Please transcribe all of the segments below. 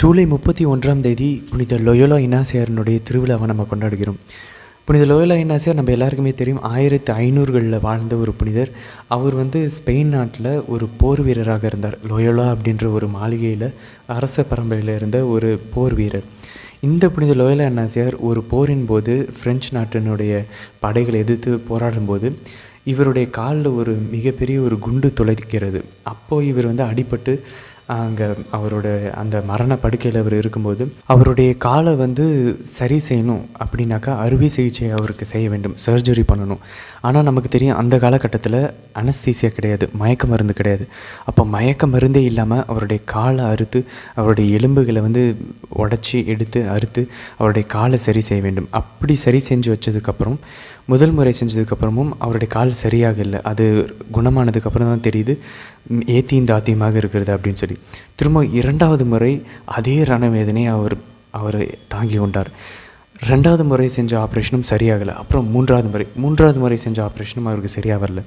ஜூலை 31ஆம் தேதி புனித லொயோலா இன்னாசியாரினுடைய திருவிழாவை நம்ம கொண்டாடுகிறோம். புனித லொயோலா இன்னாசியார் நம்ம எல்லாருக்குமே தெரியும். 1500களில் வாழ்ந்த ஒரு புனிதர். அவர் ஸ்பெயின் நாட்டில் ஒரு போர் வீரராக இருந்தார். லொயோலா அப்படின்ற ஒரு மாளிகையில் அரச பரம்பரையில் இருந்த ஒரு போர் வீரர். இந்த புனித லொயோலா இன்னாசியார் ஒரு போரின் போது பிரெஞ்சு நாட்டினுடைய படைகளை எதிர்த்து போராடும்போது இவருடைய காலில் ஒரு மிகப்பெரிய ஒரு குண்டு துளைக்கிறது. அப்போது இவர் அடிபட்டு அங்கே அவரோட அந்த மரண படுக்கையில் அவர் இருக்கும்போது அவருடைய காலை சரி செய்யணும் அப்படின்னாக்கா அறுவை சிகிச்சை அவருக்கு செய்ய வேண்டும், சர்ஜரி பண்ணணும். ஆனால் நமக்கு தெரியும் அந்த காலகட்டத்தில் அனஸ்தீசியா கிடையாது, மயக்க மருந்து கிடையாது. அப்போ மயக்க மருந்தே இல்லாமல் அவருடைய காலை அறுத்து அவருடைய எலும்புகளை உடச்சி எடுத்து அறுத்து அவருடைய காலை சரி செய்ய வேண்டும். அப்படி சரி செஞ்சு வச்சதுக்கப்புறம் முதல் முறை செஞ்சதுக்கப்புறமும் அவருடைய கால் சரியாக இல்லை. அது குணமானதுக்கப்புறம் தான் தெரியுது ஏத்தியும் தாத்தியமாக இருக்கிறது அப்படின்னு சொல்லி. திரும்ப 2வது முறை அதே ரணவேதனை அவர் தாங்கி கொண்டார். 2வது முறை செஞ்ச ஆப்ரேஷனும் சரியாகலை. அப்புறம் 3வது முறை செஞ்ச ஆப்ரேஷனும் அவருக்கு சரியாக வரல.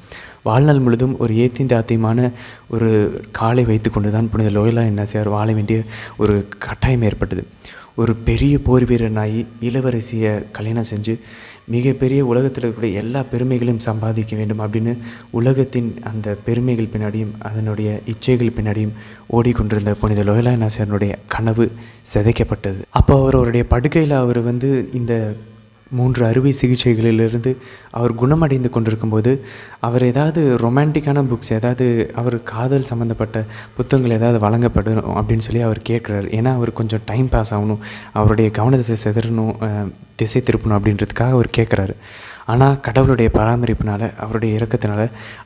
வாழ்நாள் முழுதும் ஒரு ஏத்தியும் தாத்தியமான ஒரு காலை வைத்து கொண்டு தான் புனித லொயோலா இன்னாசியார் வாழ வேண்டிய ஒரு கட்டாயம் ஏற்பட்டது. ஒரு பெரிய போர் வீரனாகி இளவரசியை கல்யாணம் செஞ்சு மிகப்பெரிய உலகத்தில் இருக்கக்கூடிய எல்லா பெருமைகளையும் சம்பாதிக்க வேண்டும் அப்படின்னு உலகத்தின் அந்த பெருமைகள் பின்னாடியும் அதனுடைய இச்சைகள் பின்னாடியும் ஓடிக்கொண்டிருந்த புனித லொயோலா இன்னாசியாருடைய கனவு சிதைக்கப்பட்டது. அப்போ அவருடைய படுக்கையில் அவர் இந்த 3 அறுவை சிகிச்சைகளிலிருந்து அவர் குணமடைந்து கொண்டிருக்கும்போது அவர் ஏதாவது ரொமான்டிக்கான புக்ஸ், ஏதாவது அவர் காதல் சம்மந்தப்பட்ட புத்தகங்கள் ஏதாவது வழங்கப்படணும் அப்படின்னு சொல்லி அவர் கேட்குறாரு. ஏன்னா அவர் கொஞ்சம் டைம் பாஸ் ஆகணும், அவருடைய கவனத்தை சிதறணும், திசை திருப்பணும் அப்படின்றதுக்காக அவர் கேட்குறாரு. ஆனால் கடவுளுடைய பராமரிப்பினால் அவருடைய இரக்கத்தினால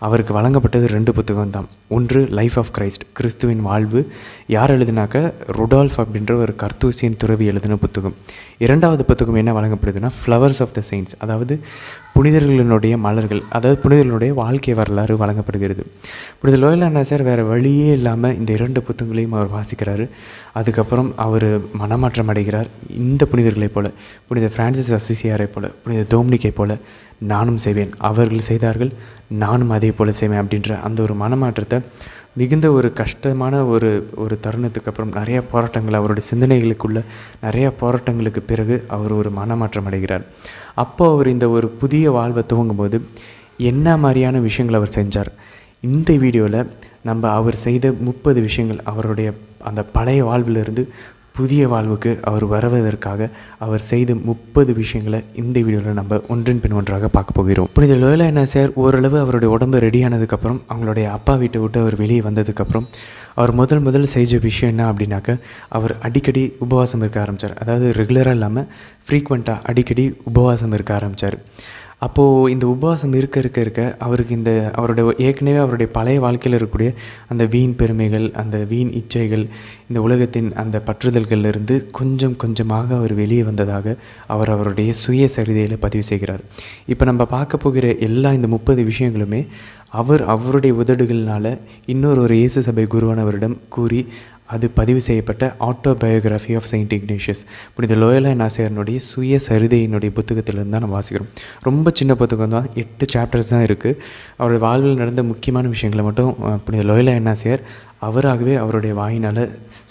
அவருக்கு வழங்கப்பட்டது 2 புத்தகம் தான். ஒன்று லைஃப் ஆஃப் கிரைஸ்ட், கிறிஸ்துவின் வாழ்வு. யார் எழுதுனாக்க ருடால்ஃப் அப்படின்ற ஒரு கர்த்தூசியன் துறவி எழுதின புத்தகம். 2வது புத்தகம் என்ன வழங்கப்படுதுன்னா ஃப்ளவர்ஸ் ஆஃப் த செயின்ட்ஸ், அதாவது புனிதர்களினுடைய மலர்கள், அதாவது புனிதர்களுடைய வாழ்க்கை வரலாறு வழங்கப்படுகிறது. புனித லொயோலா இன்னாசியார் வேறு வழியே இல்லாமல் இந்த 2 புத்தகங்களையும் அவர் வாசிக்கிறாரு. அதுக்கப்புறம் அவர் மனமாற்றம் அடைகிறார். இந்த புனிதர்களைப் போல, புனித பிரான்சிஸ் அசிசியாரை போல, புனித டொமினிக்கை போல நானும் செய்வேன், அவர்கள் செய்தார்கள் நானும் அதே போல் செய்வேன் அப்படின்ற அந்த ஒரு மனமாற்றத்தை மிகுந்த ஒரு கஷ்டமான ஒரு தருணத்துக்கு அப்புறம் நிறைய போராட்டங்கள், அவருடைய சிந்தனைகளுக்குள்ள நிறைய போராட்டங்களுக்கு பிறகு அவர் ஒரு மனமாற்றம் அடைகிறார். அப்போ அவர் இந்த ஒரு புதிய வாழ்வை துவங்கும்போது என்ன மாதிரியான விஷயங்கள் அவர் செஞ்சார், இந்த வீடியோவில் நம்ம அவர் செய்த 30 விஷயங்கள், அவருடைய அந்த பழைய வாழ்விலிருந்து புதிய வாழ்வுக்கு அவர் வருவதற்காக அவர் செய்த 30 விஷயங்களை இந்த வீடியோவில் நம்ம ஒன்றின் பின் ஒன்றாக பார்க்க போகிறோம். புனித லொயோலா இன்னாசியார் ஓரளவு அவருடைய உடம்பு ரெடியானதுக்கப்புறம், அவங்களுடைய அப்பா வீட்டை விட்டு அவர் வெளியே வந்ததுக்கப்புறம் அவர் முதல் செஞ்ச விஷயம் என்ன அப்படின்னாக்க, அவர் அடிக்கடி உபவாசம் இருக்க ஆரம்பித்தார். அதாவது ரெகுலராக இல்லாமல் ஃப்ரீக்வெண்ட்டாக அடிக்கடி உபவாசம் இருக்க ஆரம்பித்தார். அப்போது இந்த உபவாசம் இருக்க அவருக்கு ஏற்கனவே அவருடைய பழைய வாழ்க்கையில் இருக்கக்கூடிய அந்த வீண் பெருமைகள், அந்த வீண் இச்சைகள், இந்த உலகத்தின் அந்த பற்றுதல்களிலிருந்து கொஞ்சம் கொஞ்சமாக அவர் வெளியே வந்ததாக அவருடைய சுயசரிதையில் பதிவு செய்கிறார். இப்போ நம்ம பார்க்க போகிற எல்லா இந்த 30 விஷயங்களுமே அவருடைய உதடுகள்னால் இன்னொரு இயேசு சபை குருவானவரிடம் கூறி அது பதிவு செய்யப்பட்ட ஆட்டோபயோகிராஃபி ஆஃப் செயின்ட் இக்னேஷியஸ், புனித லொயோலா இன்னாசியாரினுடைய சுயசரிதையினுடைய புத்தகத்திலிருந்து தான் நம்ம வாசிக்கிறோம். ரொம்ப சின்ன புத்தகம் தான், 8 சாப்டர்ஸ் தான் இருக்குது. அவருடைய வாழ்வில் நடந்த முக்கியமான விஷயங்களை மட்டும் புனித லொயோலா இன்னாசியார் அவராகவே அவருடைய வாயினால்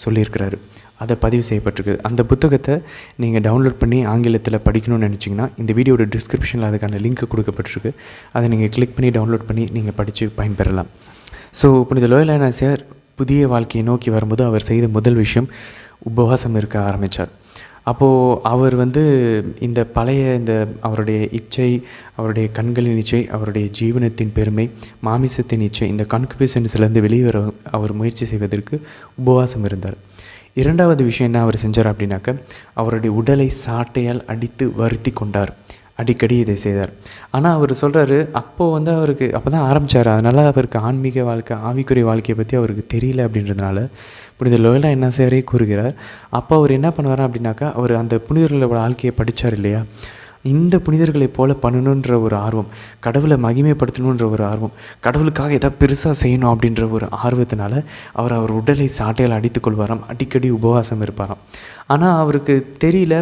சொல்லியிருக்கிறாரு. அதை பதிவு செய்யப்பட்டிருக்கு. அந்த புத்தகத்தை நீங்கள் டவுன்லோட் பண்ணி ஆங்கிலத்தில் படிக்கணும்னு நினச்சிங்கன்னா இந்த வீடியோட டிஸ்கிரிப்ஷனில் அதுக்கான லிங்க் கொடுக்கப்பட்டிருக்கு. அதை நீங்கள் கிளிக் பண்ணி டவுன்லோட் பண்ணி நீங்கள் படித்து பயன்பெறலாம். ஸோ புனித லொயோலா இன்னாசியார் புதிய வாழ்க்கையை நோக்கி வரும்போது அவர் செய்த முதல் விஷயம் உபவாசம் இருக்க ஆரம்பித்தார். அப்போது அவர் இந்த பழைய அவருடைய இச்சை, அவருடைய கண்களின் இச்சை, அவருடைய ஜீவனத்தின் பெருமை, மாமிசத்தின் இச்சை, இந்த கான்குபிசன்ஸ்லேருந்து வெளிவர அவர் முயற்சி செய்வதற்கு உபவாசம் இருந்தார். 2வது விஷயம் என்ன அவர் செஞ்சார் அப்படின்னாக்க, அவருடைய உடலை சாட்டையால் அடித்து வருத்தி கொண்டார். அடிக்கடி இதை செய்தார். ஆனால் அவர் சொல்கிறாரு, அப்போது அவருக்கு அப்போ தான் ஆரம்பித்தார். அதனால் அவருக்கு ஆன்மீக வாழ்க்கை, ஆவிக்குரிய வாழ்க்கையை பற்றி அவருக்கு தெரியல அப்படின்றதுனால புனித லொயோலா இன்னாசியாரே கூறுகிறார். அப்போ அவர் என்ன பண்ணுவார் அப்படின்னாக்கா, அவர் அந்த புனிதர்களோட வாழ்க்கையை படித்தார் இல்லையா, இந்த புனிதர்களைப் போல பண்ணணுன்ற ஒரு ஆர்வம், கடவுளை மகிமைப்படுத்தணுன்ற ஒரு ஆர்வம், கடவுளுக்காக எதாவது பெருசாக செய்யணும் அப்படின்ற ஒரு ஆர்வத்தினால அவர் உடலை சாட்டையால் அடித்து கொள்வாராம், அடிக்கடி உபவாசம் இருப்பாராம். ஆனால் அவருக்கு தெரியல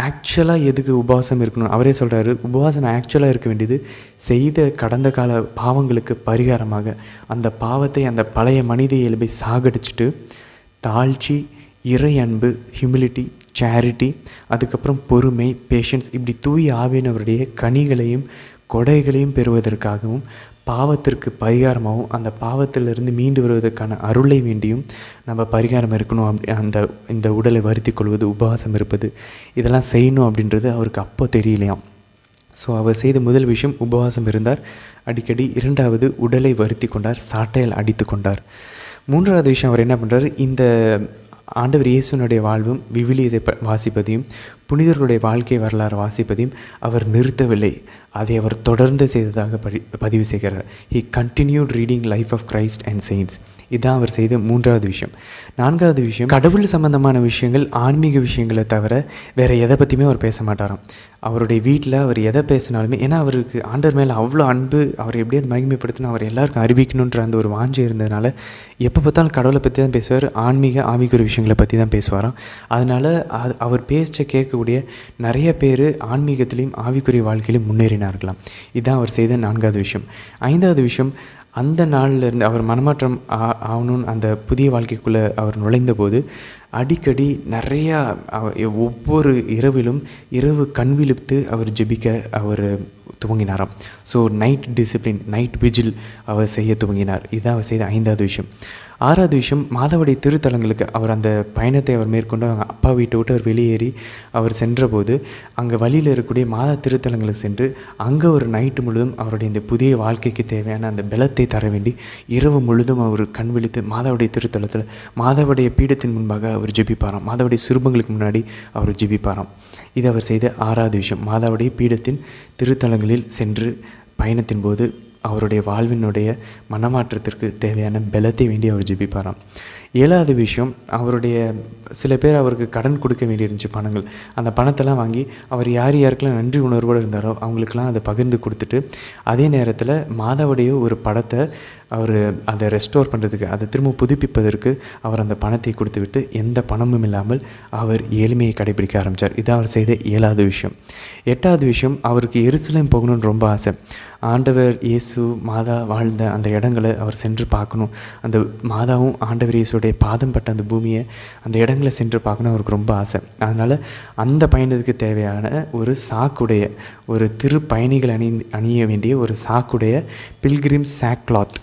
ஆக்சுவலாக எதுக்கு உபவாசம் இருக்கணும். அவரே சொல்கிறாரு, உபவாசம் ஆக்சுவலாக இருக்க வேண்டியது செய்த கடந்த கால பாவங்களுக்கு பரிகாரமாக, அந்த பாவத்தை, அந்த பழைய மனித இயல்பை சாகடிச்சுட்டு தாழ்ச்சி இறை அன்பு, ஹியூமிலிட்டி, சேரிட்டி, அதுக்கப்புறம் பொறுமை, பேஷன்ஸ், இப்படி தூய ஆவியானவருடைய கனிகளையும் கொடைகளையும் பெறுவதற்காகவும் பாவத்திற்கு பரிகாரமாகவும் அந்த பாவத்திலிருந்து மீண்டு வருவதற்கான அருளை வேண்டியும் நம்ம பரிகாரம் இருக்கணும். இந்த உடலை வருத்தி கொள்வது, உபவாசம் இருப்பது, இதெல்லாம் செய்யணும் அப்படின்றது அவருக்கு அப்போ தெரியலையாம். ஸோ அவர் செய்த முதல் விஷயம் உபவாசம் இருந்தார் அடிக்கடி. இரண்டாவது, உடலை வருத்தி கொண்டார், சாட்டையால் அடித்து கொண்டார். மூன்றாவது விஷயம் அவர் என்ன பண்ணுறாரு, இந்த ஆண்டவர் இயேசுனுடைய வாழ்வும் விவிலியத்தை வாசிப்பதையும் புனிதர்களுடைய வாழ்க்கை வரலாறு வாசிப்பதையும் அவர் நிறுத்தவில்லை. அதை அவர் தொடர்ந்து செய்ததாக பதிவு செய்கிறார். He continued reading life of Christ and saints. இதுதான் அவர் செய்த மூன்றாவது விஷயம். நான்காவது விஷயம், கடவுள் சம்பந்தமான விஷயங்கள், ஆன்மீக விஷயங்களை தவிர வேறு எதை பற்றியுமே அவர் பேச மாட்டாராம். அவருடைய வீட்டில் அவர் எதை பேசினாலுமே, ஏன்னா அவருக்கு ஆண்டவர் மேலே அவ்வளோ அன்பு, அவர் எப்படியாவது மகிமைப்படுத்தணும், அவர் எல்லாருக்கும் அறிவிக்கணுன்ற அந்த ஒரு வாஞ்சை இருந்ததுனால எப்போ பார்த்தாலும் கடவுளை பற்றி தான் பேசுவார், ஆன்மீக விஷயங்களை பற்றி தான் பேசுவாராம். அதனால் அவர் பேச்சை கேட்கக்கூடிய நிறைய பேர் ஆன்மீகத்திலையும் ஆவிக்குரிய வாழ்க்கையிலும் முன்னேறினார்களாம். இதுதான் அவர் செய்த நான்காவது விஷயம். ஐந்தாவது விஷயம், அந்த நாளிலிருந்து அவர் மனமாற்றம் ஆகணும்னு அந்த புதிய வாழ்க்கைக்குள்ளே அவர் நுழைந்தபோது அடிக்கடி நிறையா ஒவ்வொரு இரவு கண் விழித்து அவர் ஜெபிக்க அவர் துவங்கினாராம். So night discipline, night vigil அவர் செய்ய துவங்கினார். இதுதான் அவர் செய்த ஐந்தாவது விஷயம். ஆறாவது விஷயம், மாதவடி திருத்தலங்களுக்கு அவர் அந்த பயணத்தை அவர் மேற்கொண்டு அவங்க அப்பா வீட்டை விட்டு அவர் வெளியேறி அவர் சென்றபோது அங்கே வழியில் இருக்கக்கூடிய மாதா திருத்தலங்களுக்கு சென்று அங்கே ஒரு நைட்டு முழுதும் அவருடைய இந்த புதிய வாழ்க்கைக்கு தேவையான அந்த பலத்தை தர வேண்டி இரவு முழுதும் அவர் கண் விழித்து மாதாவுடைய திருத்தலத்தில் மாதாவுடைய பீடத்தின் முன்பாக அவர் ஜெபிப்பாராம். மாதாவுடைய சுரூபங்களுக்கு முன்னாடி அவர் ஜெபிப்பாராம். இது அவர் செய்த ஆறாவது விஷயம். மாதாவுடைய பீடத்தின் திருத்தலங்களில் சென்று பயணத்தின் போது அவருடைய வாழ்வினுடைய மனமாற்றத்திற்கு தேவையான பலத்தை வேண்டி அவர் ஜெபிப்பாராம். ஏழாவது விஷயம், அவருடைய சில பேர் அவருக்கு கடன் கொடுக்க வேண்டியிருந்துச்சு, பணங்கள். அந்த பணத்தெல்லாம் வாங்கி அவர் யாருக்கெல்லாம் நன்றி உணர்வோடு இருந்தாரோ அவங்களுக்கெல்லாம் அதை பகிர்ந்து கொடுத்துட்டு, அதே நேரத்தில் மாதாவுடைய ஒரு படத்தை அவர் அதை ரெஸ்டோர் பண்ணுறதுக்கு, அதை திரும்ப புதுப்பிப்பதற்கு அவர் அந்த பணத்தை கொடுத்து விட்டு எந்த பணமும் இல்லாமல் அவர் ஏழ்மையை கடைபிடிக்க ஆரம்பித்தார். இதான் அவர் செய்த ஏழாவது விஷயம். எட்டாவது விஷயம், அவருக்கு எருசலேம் போகணுன்னு ரொம்ப ஆசை. ஆண்டவர் இயேசு மாதா வாழ்ந்த அந்த இடங்களை அவர் சென்று பார்க்கணும். அந்த மாதாவும் ஆண்டவர் இயேசுடைய பாதம் பட்ட அந்த பூமியை, அந்த இடங்களை சென்று பார்க்கணும் அவருக்கு ரொம்ப ஆசை. அதனால் அந்த பயணத்துக்கு தேவையான ஒரு சாக்குடைய, ஒரு திருப்பயணிகள் அணிய வேண்டிய ஒரு சாக்குடைய, பில்கிரிம் சாக் கிளாத்,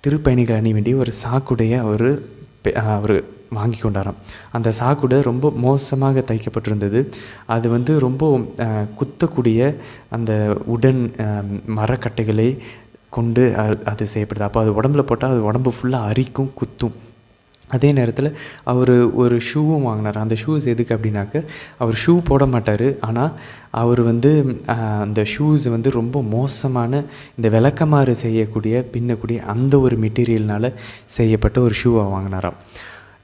திருப்பயணிகள் அணிய வேண்டிய ஒரு சாக்குடைய அவர் வாங்கி கொண்டாராம். அந்த சாக்குடை ரொம்ப மோசமாக தைக்கப்பட்டிருந்தது. அது ரொம்ப குத்தக்கூடிய அந்த உடன் மரக்கட்டைகளை கொண்டு அது செய்யப்படுது. அப்போ அது உடம்புல போட்டால் அது உடம்பு ஃபுல்லாக அரிக்கும், குத்தும். அதே நேரத்தில் அவர் ஒரு ஷூவும் வாங்கினார். அந்த ஷூஸ் எதுக்கு அப்படின்னாக்க, அவர் ஷூ போட மாட்டார், ஆனால் அவர் அந்த ஷூஸ் ரொம்ப மோசமான இந்த விளக்கமாறு செய்யக்கூடிய பின்னக்கூடிய அந்த ஒரு மெட்டீரியல்னால் செய்யப்பட்ட ஒரு ஷூவை வாங்கினாராம்.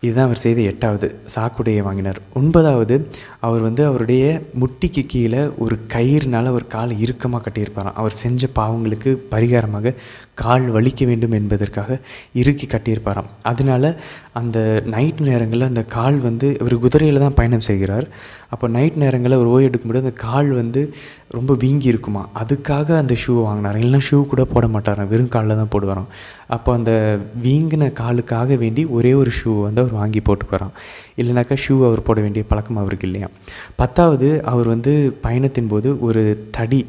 இதுதான் அவர் செய்த எட்டாவது, சாக்குடையை வாங்கினார். ஒன்பதாவது, அவர் அவருடைய முட்டிக்கு கீழே ஒரு கயிறுனால் அவர் காலை இறுக்கமாக கட்டியிருப்பாராம். அவர் செஞ்ச பாவங்களுக்கு பரிகாரமாக கால் வலிக்க வேண்டும் என்பதற்காக இறுக்கி கட்டியிருப்பாராம். அதனால் அந்த நைட் நேரங்களில் அந்த கால் இவர் குதிரையில் தான் பயணம் செய்கிறார். அப்போ நைட் நேரங்களில் ஒரு ஓய்வு எடுக்கும்போது அந்த கால் ரொம்ப வீங்கி இருக்குமா, அதுக்காக அந்த ஷூ வாங்கினார். இல்லைனா ஷூ கூட போட மாட்டாராம், வெறும் காலில் தான் போடுவாராம். அப்போ அந்த வீங்கின காலுக்காக வேண்டி ஒரே ஒரு ஷூ அவர் வாங்கி போட்டுக்குறான். இல்லைனாக்கா ஷூ அவர் போட வேண்டிய பழக்கம் அவருக்கு இல்லையா. பத்தாவது, அவர் பயணத்தின் போது ஒரு தடி,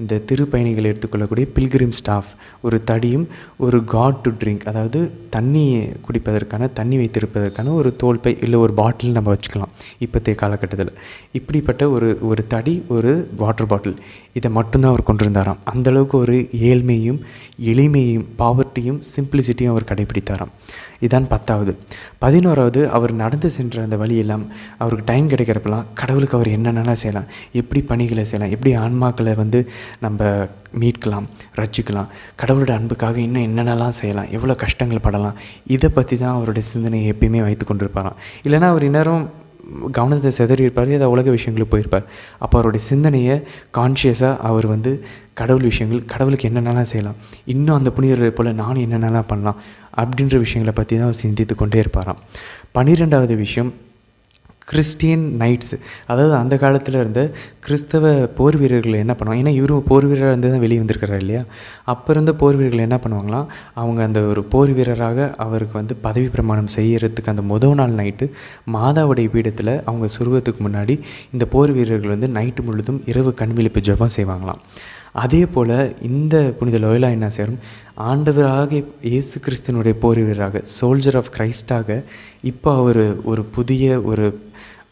இந்த திருப்பயணிகள் எடுத்துக்கொள்ளக்கூடிய பில்கிரிம் ஸ்டாஃப், ஒரு தடியும் ஒரு காட் டு ட்ரிங்க், அதாவது தண்ணி குடிப்பதற்கான, தண்ணி வைத்திருப்பதற்கான ஒரு தோல்பை இல்லை ஒரு பாட்டில் நம்ம வச்சுக்கலாம் இப்போத்தைய காலகட்டத்தில். இப்படிப்பட்ட ஒரு தடி, ஒரு வாட்டர் பாட்டில், இதை மட்டும்தான் அவர் கொண்டிருந்தாராம். அந்தளவுக்கு ஒரு ஏழ்மையும் எளிமையும், பாவர்ட்டியும் சிம்பிளிசிட்டியும் அவர் கடைபிடித்தாராம். இதான் பத்தாவது. 11வது, அவர் நடந்து சென்ற அந்த வழியெல்லாம் அவருக்கு டைம் கிடைக்கிறப்பெல்லாம் கடவுளுக்கு அவர் என்னென்னலாம் செய்யலாம், எப்படி பணிகளை செய்யலாம், எப்படி ஆன்மாக்களை நம்ம மீட்கலாம், ரட்சிக்கலாம், கடவுளோட அன்புக்காக இன்னும் என்னென்னலாம் செய்யலாம், எவ்வளோ கஷ்டங்கள் படலாம், இதை பற்றி தான் அவருடைய சிந்தனையை எப்பயுமே வைத்து கொண்டிருப்பாராம். இல்லைனா அவர் இந்நேரம் கவனத்தை சிதறி இருப்பார், ஏதோ உலக விஷயங்களுக்கு போயிருப்பார். அப்போ அவருடைய சிந்தனையை கான்ஷியஸாக அவர் கடவுள் விஷயங்கள், கடவுளுக்கு என்னென்னலாம் செய்யலாம், இன்னும் அந்த புனிதர்களை போல் நானும் என்னென்னலாம் பண்ணலாம் அப்படின்ற விஷயங்களை பற்றி தான் அவர் சிந்தித்து கொண்டே இருப்பாராம். 12வது விஷயம், கிறிஸ்டியன் நைட்ஸு, அதாவது அந்த காலத்தில் இருந்த கிறிஸ்தவ போர் வீரர்கள் என்ன பண்ணுவாங்க, ஏன்னா இவரும் போர் வீரராக இருந்து தான் வெளியே வந்திருக்கிறார் இல்லையா. அப்போ இருந்த போர் வீரர்கள் என்ன பண்ணுவாங்களாம், அவங்க அந்த ஒரு போர் வீரராக அவருக்கு வந்து பதவி பிரமாணம் செய்யறதுக்கு அந்த முதல் நாள் நைட்டு மாதாவுடைய பீடத்தில் அவங்க சுருவத்துக்கு முன்னாடி இந்த போர் வீரர்கள் வந்து நைட்டு முழுதும் இரவு கண்விழிப்பு ஜெபம் செய்வாங்களாம். அதே போல் இந்த புனித லோயோலா இன்னாசியாரும் ஆண்டவராக இயேசு கிறிஸ்துவனுடைய போர் வீரராக, சோல்ஜர் ஆஃப் கிரைஸ்டாக இப்போ அவர் ஒரு புதிய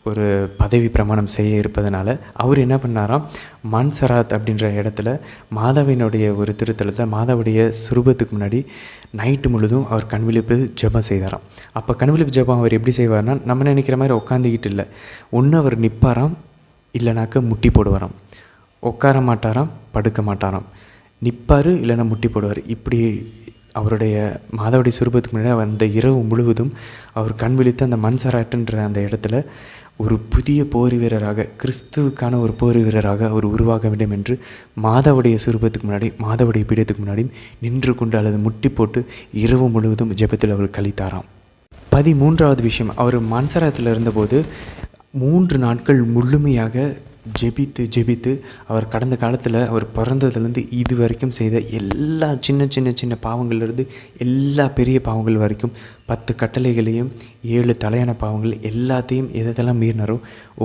ஒரு பதவி பிரமாணம் செய்ய இருப்பதனால அவர் என்ன பண்ணாராம், மன்சராத் அப்படின்ற இடத்துல மாதாவினுடைய ஒரு திருத்தலத்தில் மாதாவுடைய சுரூபத்துக்கு முன்னாடி நைட்டு முழுதும் அவர் கண்விழிப்பு ஜெபம் செய்தாராம். அப்போ கண்விழிப்பு ஜெபம் அவர் எப்படி செய்வார்னா, நம்ம நினைக்கிற மாதிரி உட்காந்துக்கிட்டு இல்லை, ஒன்று அவர் நிற்பாராம், இல்லைனாக்க முட்டி போடுவாராம். உட்கார மாட்டாராம், படுக்க மாட்டாராம், நிற்பார் இல்லைன்னா முட்டி போடுவார். இப்படி அவருடைய மாதாவுடைய சுரூபத்துக்கு முன்னாடி அந்த இரவு முழுவதும் அவர் கண் விழித்து அந்த மன்சராட்டுன்ற அந்த இடத்துல ஒரு புதிய போர் வீரராக, கிறிஸ்துவுக்கான ஒரு போர் வீரராக அவர் உருவாக வேண்டும் என்று மாதாவுடைய சுரூபத்துக்கு முன்னாடி, மாதாவுடைய பீடத்துக்கு முன்னாடியும் நின்று கொண்டு அல்லது முட்டி போட்டு இரவு முழுவதும் ஜெபத்தில் அவர் கழித்தாராம். 13வது விஷயம், அவர் மன்சராத்தில் இருந்தபோது 3 நாட்கள் முழுமையாக ஜெபித்து அவர் கடந்த காலத்தில் அவர் பிறந்ததுலேருந்து இது வரைக்கும் செய்த எல்லா சின்ன பாவங்கள்லேருந்து எல்லா பெரிய பாவங்கள் வரைக்கும் 10 கட்டளைகளையும் 7 தலையான பாவங்கள் எல்லாத்தையும் எதெல்லாம் மீறினாரோ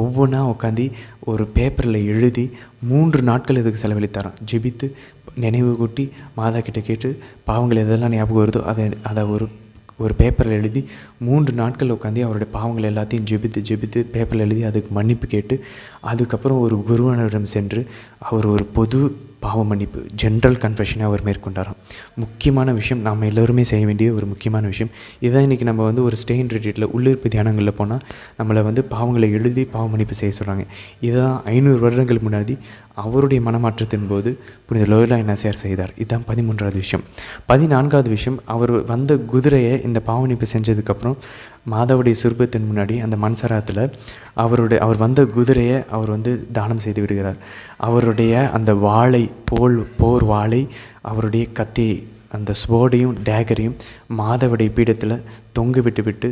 ஒவ்வொன்றா உட்காந்து ஒரு பேப்பரில் எழுதி 3 நாட்கள் இதுக்கு செலவழித்தாராம். ஜெபித்து நினைவு கூட்டி மாதா கிட்ட கேட்டு பாவங்கள் எதெல்லாம் ஞாபகம் வருதோ அதை ஒரு பேப்பரில் எழுதி 3 நாட்கள் உட்காந்து அவருடைய பாவங்கள் எல்லாத்தையும் ஜெபித்து பேப்பரில் எழுதி அதுக்கு மன்னிப்பு கேட்டு அதுக்கப்புறம் ஒரு குருவனிடம் சென்று அவர் ஒரு பொது பாவ மன்னிப்பு, ஜென்ரல் கன்ஃபெஷனை அவர் மேற்கொண்டாராம். முக்கியமான விஷயம், நாம் எல்லோருமே செய்ய வேண்டிய ஒரு முக்கியமான விஷயம் இதான். இன்றைக்கி நம்ம வந்து ஒரு ஸ்டெயின் ரிட்ரீட்டில் உள்ளிருப்பு தியானங்களில் போனால் நம்மளை வந்து பாவங்களை எழுதி பாவ மன்னிப்பு செய்ய சொல்கிறாங்க. இதுதான் 500 வருடங்களுக்கு முன்னாடி அவருடைய மனமாற்றத்தின் போது புனித லோயோலா இன்னாசியார் செய்தார். இதுதான் 13வது விஷயம். 14வது விஷயம், அவர் வந்த குதிரையை இந்த பாவமன்னிப்பு செஞ்சதுக்கப்புறம் மாதாவுடைய சுரூபத்தின் முன்னாடி அந்த மன்சராத்தில் அவர் வந்த குதிரையை அவர் வந்து தானம் செய்து விடுகிறார். அவருடைய அந்த வாளை போர் வாளை, அவருடைய கத்தி, அந்த ஸ்வோர்டையும் டேகரையும் மாதாவுடைய பீடத்தில் தொங்க விட்டு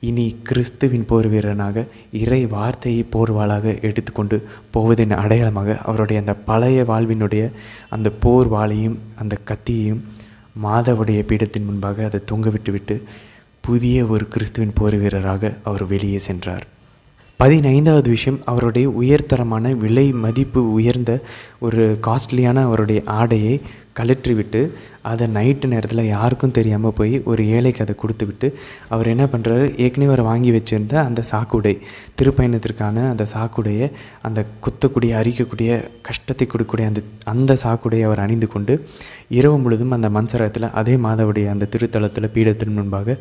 இனி கிறிஸ்துவின் போர் வீரனாக இறை வார்த்தையை போர்வாளாக எடுத்துக்கொண்டு போவதின் அடையாளமாக அவருடைய அந்த பழைய வாழ்வினுடைய அந்த போர் வாளையும் அந்த கத்தியையும் மாதாவுடைய பீடத்தின் முன்பாக அதை தொங்க விட்டு புதிய ஒரு கிறிஸ்துவின் போர் வீரராக அவர் வெளியே சென்றார். 15வது விஷயம், அவருடைய உயர்தரமான விலை மதிப்பு உயர்ந்த ஒரு காஸ்ட்லியான அவருடைய ஆடையை கழற்றிவிட்டு அதை நைட்டு நேரத்தில் யாருக்கும் தெரியாமல் போய் ஒரு ஏழைக்கு அதை கொடுத்து விட்டு அவர் என்ன பண்ணுறாரு, ஏற்கனவே அவர் வாங்கி வச்சுருந்த அந்த சாக்குடை, திருப்பயணத்திற்கான அந்த சாக்குடையை, அந்த குத்தக்கூடிய அரிக்கக்கூடிய கஷ்டத்தை கொடுக்கக்கூடிய அந்த சாக்குடையை அவர் அணிந்து கொண்டு இரவு முழுதும் அந்த மன்சரத்தில் அதே மாதாவுடைய அந்த திருத்தலத்தில் பீடத்தின் முன்பாக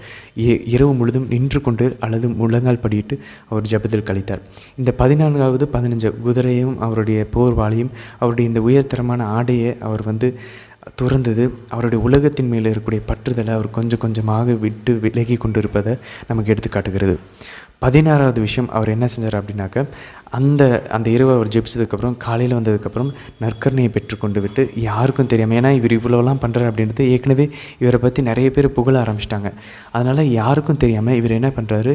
இரவு முழுதும் நின்று கொண்டு அல்லது முழங்கால் படியிட்டு அவர் ஜெபத்தில் கழித்தார். இந்த 14வது 15 குதிரையும் அவருடைய போர்வாளையும் அவருடைய இந்த உயர்தரமான ஆடையை அவர் வந்து துறந்தது அவருடைய உலகத்தின் மேலே இருக்கக்கூடிய பற்றுதலை அவர் கொஞ்சம் கொஞ்சமாக விட்டு விலகி கொண்டு இருப்பதை நமக்கு எடுத்து காட்டுகிறது. 16வது விஷயம், அவர் என்ன செஞ்சார் அப்படின்னாக்க, அந்த இரவு அவர் ஜெபிச்சதுக்கப்புறம் காலையில் வந்ததுக்கப்புறம் நற்கருணையை பெற்றுக்கொண்டு விட்டு யாருக்கும் தெரியாமல், ஏன்னா இவர் இவ்வளோலாம் பண்ணுறாரு அப்படின்றது ஏற்கனவே இவரை பற்றி நிறைய பேர் புகழ ஆரம்பிச்சிட்டாங்க. அதனால் யாருக்கும் தெரியாமல் இவர் என்ன பண்ணுறாரு,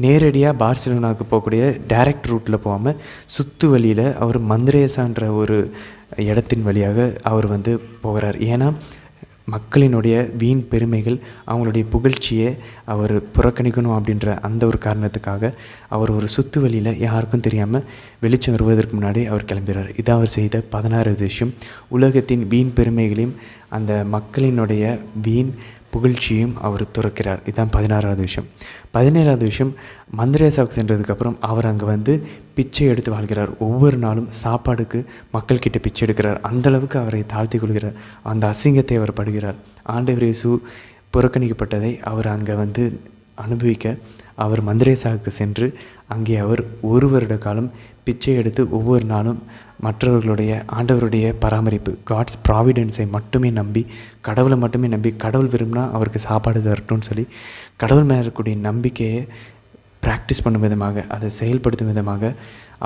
நேரடியாக பார்சிலோனாவுக்கு போகக்கூடிய டைரக்ட் ரூட்டில் போகாமல் சுற்று வழியில் அவர் மந்திரேசான்ற ஒரு இடத்தின் வழியாக அவர் வந்து போகிறார். ஏன்னா மக்களினுடைய வீண் பெருமைகள், அவங்களுடைய புகழ்ச்சியை அவர் புறக்கணிக்கணும் அப்படின்ற அந்த ஒரு காரணத்துக்காக அவர் ஒரு சுற்று வழியில் யாருக்கும் தெரியாமல் வெளிச்சம் வருவதற்கு முன்னாடி அவர் கிளம்புகிறார். இதான் அவர் செய்த 16வது விஷயம். உலகத்தின் வீண் பெருமைகளையும் அந்த மக்களினுடைய வீண் புகழ்ச்சியும் அவர் துறக்கிறார். இதுதான் 16வது விஷயம். 17வது விஷயம், மந்திரேசாவுக்கு சென்றதுக்கப்புறம் அவர் அங்கே வந்து பிச்சை எடுத்து வாழ்கிறார். ஒவ்வொரு நாளும் சாப்பாடுக்கு மக்கள்கிட்ட பிச்சை எடுக்கிறார். அந்தளவுக்கு அவரை தாழ்த்தி கொள்கிறார். அந்த அசிங்கத்தை அவர் படுகிறார். ஆண்டவர் இயேசு புறக்கணிக்கப்பட்டதை அவர் அங்கே வந்து அனுபவிக்க அவர் மந்திரேசாவுக்கு சென்று அங்கே அவர் 1 வருட காலம் பிச்சை எடுத்து ஒவ்வொரு நாளும் மற்றவர்களுடைய ஆண்டவருடைய பராமரிப்பு, காட்ஸ் ப்ராவிடன்ஸை மட்டுமே நம்பி, கடவுளை மட்டுமே நம்பி, கடவுள் விரும்பினா அவருக்கு சாப்பாடு தரட்டும்னு சொல்லி கடவுள் மேலே இருக்கக்கூடிய நம்பிக்கையை ப்ராக்டிஸ் பண்ணும் விதமாக, அதை செயல்படுத்தும் விதமாக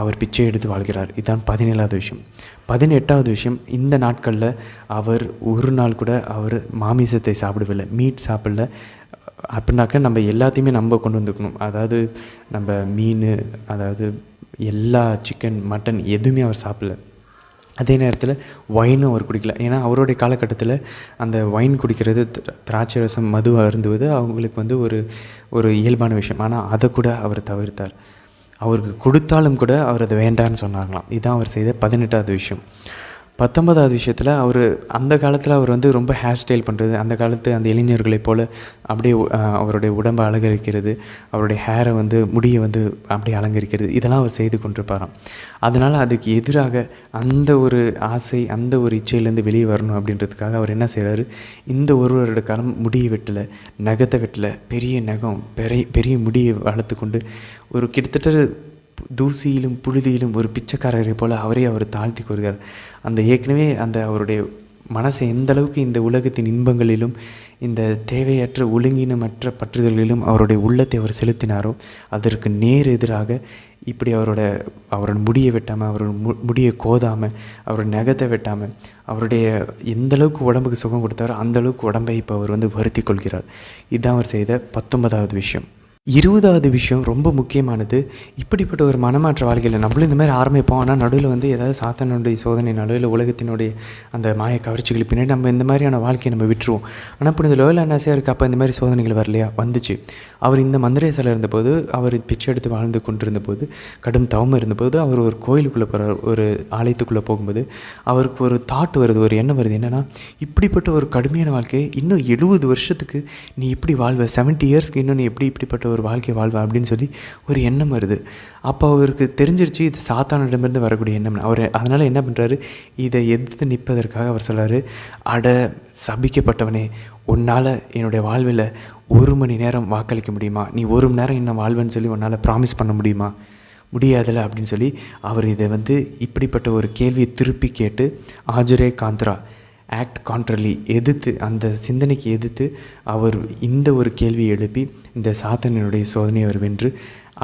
அவர் பிச்சை எடுத்து வாழ்கிறார். இதுதான் 17வது விஷயம். 18வது விஷயம், இந்த நாட்களில் அவர் ஒரு நாள் கூட அவர் மாமிசத்தை சாப்பிடவில்லை, மீட் சாப்பிடல. அப்படின்னாக்கா நம்ம எல்லாத்தையுமே நம்ம கொண்டு வந்துக்கணும். அதாவது நம்ம மீன், அதாவது எல்லா சிக்கன், மட்டன் எதுவுமே அவர் சாப்பிடல. அதே நேரத்தில் ஒயினும் அவர் குடிக்கல. ஏன்னா அவருடைய காலகட்டத்தில் அந்த ஒயின் குடிக்கிறது, திராட்சை ரசம், மது அருந்துவது அவங்களுக்கு வந்து ஒரு ஒரு இயல்பான விஷயம். ஆனால் அதை கூட அவர் தவிர்த்தார். அவருக்கு கொடுத்தாலும் கூட அவர் அதை வேண்டான்னு சொன்னாங்களாம். இதுதான் அவர் செய்த 18வது விஷயம். 19வது விஷயத்தில் அவர் அந்த காலத்தில் அவர் வந்து ரொம்ப ஹேர் ஸ்டைல் பண்ணுறது, அந்த காலத்து அந்த இளைஞர்களைப் போல் அப்படியே அவருடைய உடம்பை அலங்கரிக்கிறது, அவருடைய ஹேரை வந்து முடியை வந்து அப்படியே அலங்கரிக்கிறது, இதெல்லாம் அவர் செய்து கொண்டிருப்பாராம். அதனால் அதுக்கு எதிராக அந்த ஒரு ஆசை, அந்த ஒரு இச்சையிலேருந்து வெளியே வரணும் அப்படின்றதுக்காக அவர் என்ன செய்கிறாரு, இந்த ஒரு வருட காலம் முடியை வெட்டலை, நகத்தை வெட்டலை, பெரிய நகம், பெரிய முடியை வளர்த்து கொண்டு ஒரு கிட்டத்தட்ட தூசியிலும் புழுதியிலும் ஒரு பிச்சைக்காரரை போல் அவர் தாழ்த்தி கொள்கிறார். அந்த ஏற்கனவே அந்த அவருடைய மனசை எந்த அளவுக்கு இந்த உலகத்தின் இன்பங்களிலும் இந்த தேவையற்ற ஒழுங்கினமற்ற பற்றுதல்களிலும் அவருடைய உள்ளத்தை அவர் செலுத்தினாரோ அதற்கு நேர் எதிராக இப்படி அவரோட முடியை வெட்டாமல், அவரோட முடியை கோதாமல், அவரோட நகத்தை வெட்டாமல், அவருடைய எந்த அளவுக்கு உடம்புக்கு சுகம் கொடுத்தாரோ அந்தளவுக்கு உடம்பை இப்போ அவர் வந்து வருத்தி கொள்கிறார். இதுதான் அவர் செய்த 19வது விஷயம். 20வது விஷயம் ரொம்ப முக்கியமானது. இப்படிப்பட்ட ஒரு மனமாற்ற வாழ்க்கையில் நம்மளும் இந்த மாதிரி ஆரம்பிப்போம். ஆனால் நடுவில் வந்து ஏதாவது சாத்தானுடைய சோதனை, நடுவில் உலகத்தினுடைய அந்த மாய கவர்ச்சிகளுக்கு பின்னாடி நம்ம இந்த மாதிரியான வாழ்க்கையை நம்ம விட்டுருவோம். ஆனால் இப்போ இந்த லோயல் அன்னாசியாருக்கு அப்போ இந்த மாதிரி சோதனைகள் வரலையா? வந்துச்சு. அவர் இந்த மந்திரேசால இருந்தபோது, அவர் பிச்சை எடுத்து வாழ்ந்து கொண்டிருந்த போது, கடும் தவம் இருந்தபோது, அவர் ஒரு கோயிலுக்குள்ளே போகிறார். ஒரு ஆலயத்துக்குள்ளே போகும்போது அவருக்கு ஒரு தாட் வருது, ஒரு எண்ணம் வருது. என்னென்னா, இப்படிப்பட்ட ஒரு கடுமையான வாழ்க்கையை இன்னும் 70 வருஷத்துக்கு நீ இப்படி வாழ்வ, 70 இயர்ஸ்க்கு இன்னும் நீ இப்படிப்பட்ட ஒரு வாழ்க்கை வாழ்வா அப்படின்னு சொல்லி ஒரு எண்ணம் வருது. அப்போ அவருக்கு தெரிஞ்சிருச்சு இது சாத்தானிடமிருந்து வரக்கூடிய எண்ணம். அவர் அதனால் என்ன பண்ணுறாரு, இதை எதிர்த்து நிற்பதற்காக அவர் சொல்கிறாரு, அட சபிக்கப்பட்டவனே, உன்னால் என்னுடைய வாழ்வில் 1 மணி நேரம் வாக்களிக்க முடியுமா? நீ 1 மணி நேரம் இன்னும் வாழ்வேன்னு சொல்லி உன்னால் ப்ராமிஸ் பண்ண முடியுமா? முடியாதில்ல அப்படின்னு சொல்லி அவர் இதை வந்து இப்படிப்பட்ட ஒரு கேள்வியை திருப்பி கேட்டு ஆஜரே காந்த்ரா ஆக்ட் கான்ட்ரலி எதிர்த்து, அந்த சிந்தனைக்கு எதிர்த்து அவர் இந்த ஒரு கேள்வியை எழுப்பி இந்த சாத்தானினுடைய சோதனையை அவர் வென்று,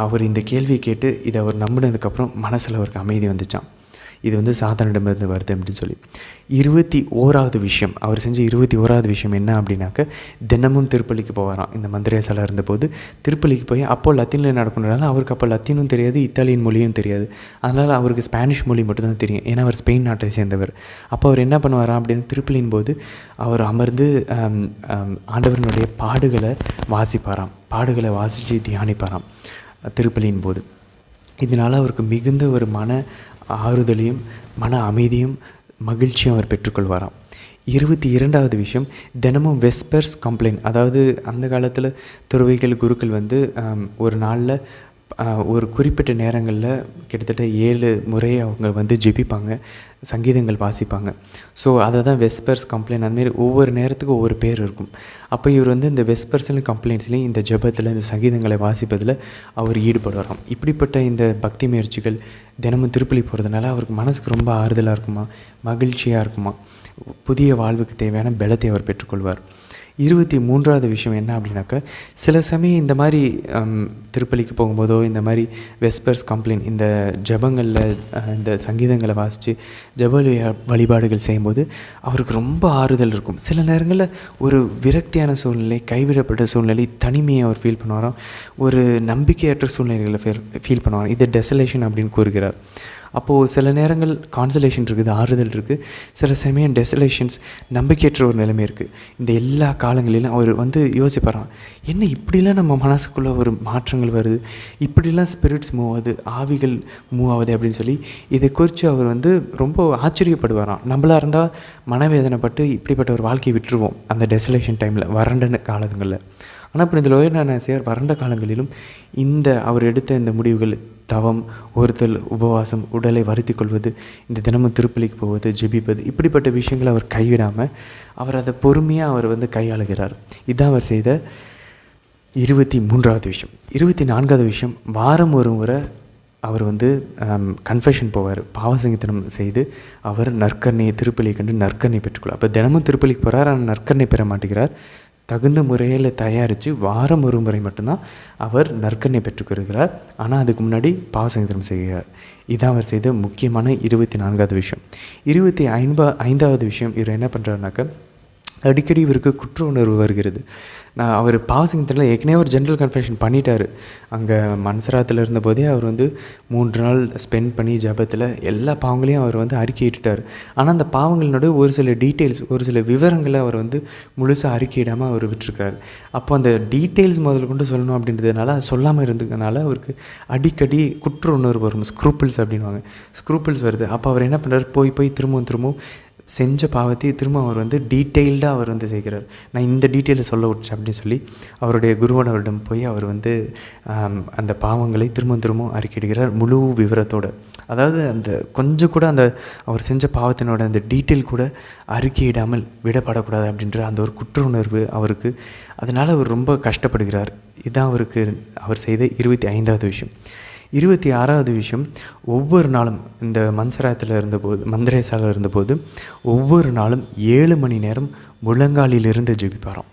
அவர் இந்த கேள்வியை கேட்டு இதை அவர் நம்பினதுக்கப்புறம் மனசில் அவருக்கு அமைதி வந்துச்சான். இது வந்து சாத்தானிடமிருந்து வருது அப்படின்னு சொல்லி. 21வது விஷயம், அவர் செஞ்ச 21வது விஷயம் என்ன அப்படின்னாக்க, தினமும் திருப்பலிக்கு போவாராம். இந்த மந்திரேசால இருந்தபோது திருப்பலிக்கு போய், அப்போது லத்தீனில் நடக்கணுனால அவருக்கு அப்போ லத்தீனும் தெரியாது, இத்தாலியன் மொழியும் தெரியாது. அதனால் அவருக்கு ஸ்பானிஷ் மொழி மட்டும்தான் தெரியும். ஏன்னா அவர் ஸ்பெயின் நாட்டை சேர்ந்தவர். அப்போ அவர் என்ன பண்ணுவாராம் அப்படின்னு, திருப்பலியின் போது அவர் அமர்ந்து ஆண்டவரனுடைய பாடுகளை வாசிப்பாராம். பாடுகளை வாசித்து தியானிப்பாராம் திருப்பலியின் போது. இதனால் அவருக்கு மிகுந்த ஒரு மன ஆறுதலையும் மன அமைதியும் மகிழ்ச்சியும் அவர் பெற்றுக்கொள்வாராம். 22வது விஷயம், தினமும் வெஸ்பர்ஸ் கம்ப்ளைண்ட். அதாவது அந்த காலத்தில் துறவிகள், குருக்கள் வந்து ஒரு நாளில் ஒரு குறிப்பிட்ட நேரங்களில் கிட்டத்தட்ட 7 முறை அவங்க வந்து ஜெபிப்பாங்க, சங்கீதங்கள் வாசிப்பாங்க. ஸோ அதை தான் வெஸ்பர்ஸ் கம்ப்ளைண்ட். அதுமாரி ஒவ்வொரு நேரத்துக்கு ஒவ்வொரு பேர் இருக்கும். அப்போ இவர் வந்து இந்த வெஸ்பர்ஸ்லையும் கம்ப்ளைண்ட்ஸ்லையும் இந்த ஜெபத்தில், இந்த சங்கீதங்களை வாசிப்பதில் அவர் ஈடுபடுவாராம். இப்படிப்பட்ட இந்த பக்தி முயற்சிகள் தினமும் திருப்பலி போகிறதுனால அவருக்கு மனசுக்கு ரொம்ப ஆறுதலாக இருக்குமா, மகிழ்ச்சியாக இருக்குமா, புதிய வாழ்வுக்கு தேவையான பலத்தை அவர் பெற்றுக்கொள்வார். 23வது விஷயம் என்ன அப்படின்னாக்கா, சில சமயம் இந்த மாதிரி திருப்பலிக்கு போகும்போதோ, இந்த மாதிரி வெஸ்பர்ஸ் கம்ப்ளைண்ட், இந்த ஜபங்களில் இந்த சங்கீதங்களை வாசித்து ஜப வழிபாடுகள் செய்யும்போது அவருக்கு ரொம்ப ஆறுதல் இருக்கும். சில நேரங்களில் ஒரு விரக்தியான சூழ்நிலை, கைவிடப்பட்ட சூழ்நிலை, தனிமையை அவர் ஃபீல் பண்ணுவாராம். ஒரு நம்பிக்கையற்ற சூழ்நிலைகளை ஃபீல் பண்ணுவாராம். இது டெசலேஷன் அப்படின்னு கூறுகிறார். அப்போது சில நேரங்கள் கான்சலேஷன் இருக்குது, ஆறுதல் இருக்குது. சில சமயம் டெசலேஷன்ஸ், நம்பிக்கையற்ற ஒரு நிலைமை இருக்குது. இந்த எல்லா காலங்களிலும் அவர் வந்து யோசிப்பாராம், என்ன இப்படிலாம் நம்ம மனசுக்குள்ளே ஒரு மாற்றங்கள் வருது, இப்படிலாம் ஸ்பிரிட்ஸ் மூவ் ஆகுது, ஆவிகள் மூவ் ஆகுது அப்படின்னு சொல்லி இதை குறித்து அவர் வந்து ரொம்ப ஆச்சரியப்படுவாராம். நம்மளாக இருந்தால் மனவேதனைப்பட்டு இப்படிப்பட்ட ஒரு வாழ்க்கையை விட்டுருவோம் அந்த டெசலேஷன் டைமில், வறண்ட காலங்களில். ஆனால் இப்போ இந்த லோயல் அன்னாசியார் வறண்ட காலங்களிலும் அவர் எடுத்த இந்த முடிவுகள், தவம், ஒருத்தல், உபவாசம், உடலை வருத்தி கொள்வது, இந்த தினமும் திருப்பலிக்கு போவது, ஜெபிப்பது, இப்படிப்பட்ட விஷயங்களை அவர் கைவிடாமல் அவர் அதை பொறுமையாக அவர் வந்து கையாளுகிறார். இதுதான் அவர் செய்த 23வது விஷயம். 24வது விஷயம், வாரம் ஒரு முறை அவர் வந்து கன்ஃபெஷன் போவார். பாவசங்கீதனம் செய்து அவர் நற்கரணையை, திருப்பலியை கண்டு நற்கரணை பெற்றுக்கொள்வார். அப்போ தினமும் திருப்பலிக்கு போகிறார், ஆனால் நற்கரணை பெற மாட்டேங்கிறார். தகுந்த முறையில் தயாரித்து வாரம் ஒரு முறை மட்டும்தான் அவர் நற்கரணை பெற்றுக்கொள்கிறார். ஆனால் அதுக்கு முன்னாடி பாவசங்கீதனம் செய்கிறார். இதான் அவர் செய்த முக்கியமான 24வது விஷயம். 25வது விஷயம், இவர் என்ன பண்ணுறாருனாக்கா, அடிக்கடி இவருக்கு குற்ற உணர்வு வருகிறது. அவர் பாவசங்கத்தில் ஏற்கனவே ஒரு ஜென்ரல் கன்ஃபெஷன் பண்ணிட்டார். அங்கே மன்சராத்தில் இருந்தபோதே அவர் வந்து 3 நாள் ஸ்பெண்ட் பண்ணி ஜபத்தில் எல்லா பாவங்களையும் அவர் வந்து அறிக்கையிட்டார். ஆனால் அந்த பாவங்களினோட ஒரு சில டீட்டெயில்ஸ், ஒரு சில விவரங்களை அவர் வந்து முழுசாக அறிக்கையிடாமல் அவர் விட்டுருக்கார். அப்போ அந்த டீட்டெயில்ஸ் முதல்ல கொண்டு சொல்லணும் அப்படின்றதுனால அது சொல்லாமல் இருந்ததுனால அவருக்கு அடிக்கடி குற்ற உணர்வு வரும். ஸ்க்ரூப்பிள்ஸ் அப்படின்வாங்க, ஸ்க்ரூப்பிள்ஸ் வருது. அப்போ அவர் என்ன பண்ணுறாரு, போய் திரும்பவும் செஞ்ச பாவத்தை திரும்ப அவர் வந்து டீட்டெயில்டாக அவர் வந்து செய்கிறார். நான் இந்த டீட்டெயிலை சொல்ல விட்டேன் அப்படின்னு சொல்லி அவருடைய குருவானவரிடம் போய் அவர் வந்து அந்த பாவங்களை திரும்பவும் அறிக்கையிடுகிறார் முழு விவரத்தோடு. அதாவது அந்த கொஞ்சம் கூட அந்த அவர் செஞ்ச பாவத்தினோட அந்த டீட்டெயில் கூட அறிக்கையிடாமல் விடப்படக்கூடாது அப்படின்ற அந்த ஒரு குற்ற உணர்வு அவருக்கு. அதனால் அவர் ரொம்ப கஷ்டப்படுகிறார். இதுதான் அவர் செய்த 25வது விஷயம். 26வது விஷயம், ஒவ்வொரு நாளும் இந்த மந்திரேசாவில் இருந்தபோது ஒவ்வொரு நாளும் 7 மணி நேரம் முழங்காலிலிருந்து ஜெபிப்பாராம்.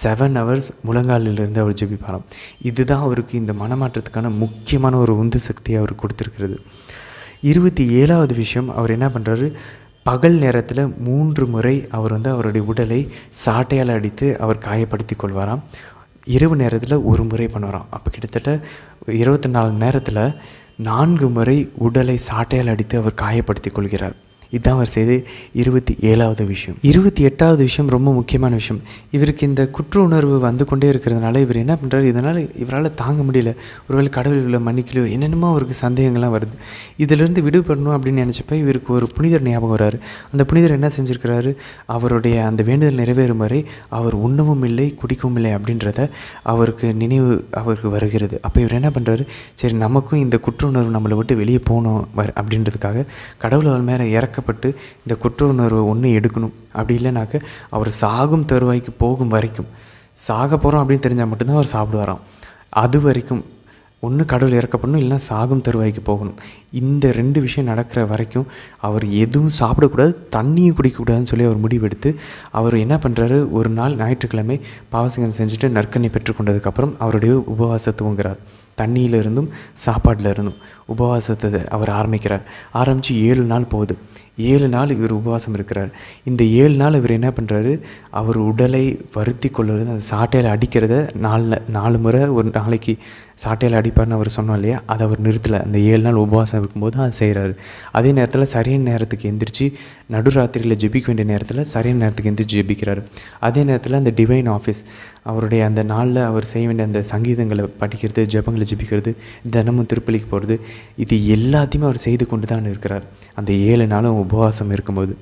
7 hours முழங்காலிலிருந்து அவர் ஜெபிப்பாராம். இதுதான் அவருக்கு இந்த மனமாற்றத்துக்கான முக்கியமான ஒரு உந்து சக்தியை அவர் கொடுத்துருக்கிறது. 27வது விஷயம், அவர் என்ன பண்ணுறாரு, பகல் நேரத்தில் 3 முறை அவர் வந்து அவருடைய உடலை சாட்டையால் அடித்து அவர் காயப்படுத்தி கொள்வாராம். இரவு நேரத்தில் 1 முறை பண்ணுவாராம். அப்போ கிட்டத்தட்ட 24 நேரத்தில் 4 முறை உடலை சாட்டையால் அடித்து அவர் காயப்படுத்தி கொள்கிறார். இதுதான் அவர் செய்த 27வது விஷயம். 28வது விஷயம் ரொம்ப முக்கியமான விஷயம். இவருக்கு இந்த குற்ற உணர்வு வந்து கொண்டே இருக்கிறதுனால இவர் என்ன பண்ணுறாரு, இதனால் இவரால் தாங்க முடியல. ஒருவேளை கடவுளை மன்னிக்கலையோ என்னென்னமோ அவருக்கு சந்தேகங்கள்லாம் வருது. இதிலிருந்து விடுபடணும் அப்படின்னு நினச்சப்ப இவருக்கு ஒரு புனிதர் ஞாபகம் வராரு. அந்த புனிதர் என்ன செஞ்சுருக்கிறாரு, அவருடைய அந்த வேண்டுதல் நிறைவேறும் வரை அவர் உண்ணவும் இல்லை குடிக்கவும் இல்லை அப்படின்றத அவருக்கு வருகிறது. அப்போ இவர் என்ன பண்ணுறாரு, சரி நமக்கும் இந்த குற்ற உணர்வு நம்மளை விட்டு வெளியே போகணும் அப்படின்றதுக்காக கடவுள் அவர் மேலே இறக்கப்பட்டு இந்த குற்ற உணர்வை ஒன்று எடுக்கணும். அப்படி இல்லைனாக்க அவர் சாகும் தருவாய்க்கு போகும் வரைக்கும், சாக போகிறோம் அப்படின்னு தெரிஞ்சால் மட்டும்தான் அவர் சாப்பிடுவாராம். அது வரைக்கும் ஒன்று கடவுள் இறக்கப்படணும், இல்லைனா சாகும் தருவாய்க்கு போகணும். இந்த 2 விஷயம் நடக்கிற வரைக்கும் அவர் எதுவும் சாப்பிடக்கூடாது, தண்ணியும் குடிக்கக்கூடாதுன்னு சொல்லி அவர் முடிவெடுத்து அவர் என்ன பண்ணுறாரு, ஒரு நாள் ஞாயிற்றுக்கிழமை பாவசங்கம் செஞ்சுட்டு நற்கண்ணை பெற்றுக்கொண்டதுக்கப்புறம் அவருடைய உபவாசத்தை துவங்குகிறார். தண்ணியில் இருந்தும் சாப்பாட்டில் இருந்தும் உபவாசத்தை அவர் ஆரம்பித்து 7 நாள் போகுது. 7 நாள் இவர் உபவாசம் இருக்கிறார். இந்த 7 நாள் இவர் என்ன பண்ணுறாரு, அவர் உடலை வருத்தி கொள்வது, அந்த சாட்டையில் அடிக்கிறத 4 முறை ஒரு நாளைக்கு சாட்டையில் அடிப்பார்னு அவர் சொன்னோம் இல்லையா, அதை அவர் நிறுத்தலை. அந்த 7 நாள் உபவாசம் இருக்கும்போது அதை செய்கிறாரு. அதே நேரத்தில் சரியான நேரத்துக்கு எந்திரிச்சு நடுராத்திரியில் ஜெபிக்க வேண்டிய நேரத்தில் சரியான நேரத்துக்கு எந்திரிச்சு ஜெபிக்கிறார். அதே நேரத்தில் அந்த டிவைன் ஆஃபீஸ், அவருடைய அந்த நாளில் அவர் செய்ய வேண்டிய அந்த சங்கீதங்களை படிக்கிறது, ஜெபங்களை ஜெபிக்கிறது, தினமும் திருப்பலிக்கு போகிறது, இது எல்லாத்தையுமே அவர் செய்து கொண்டு தான் இருக்கிறார் அந்த 7 நாளும் உபவாசம் இருக்கும்போது.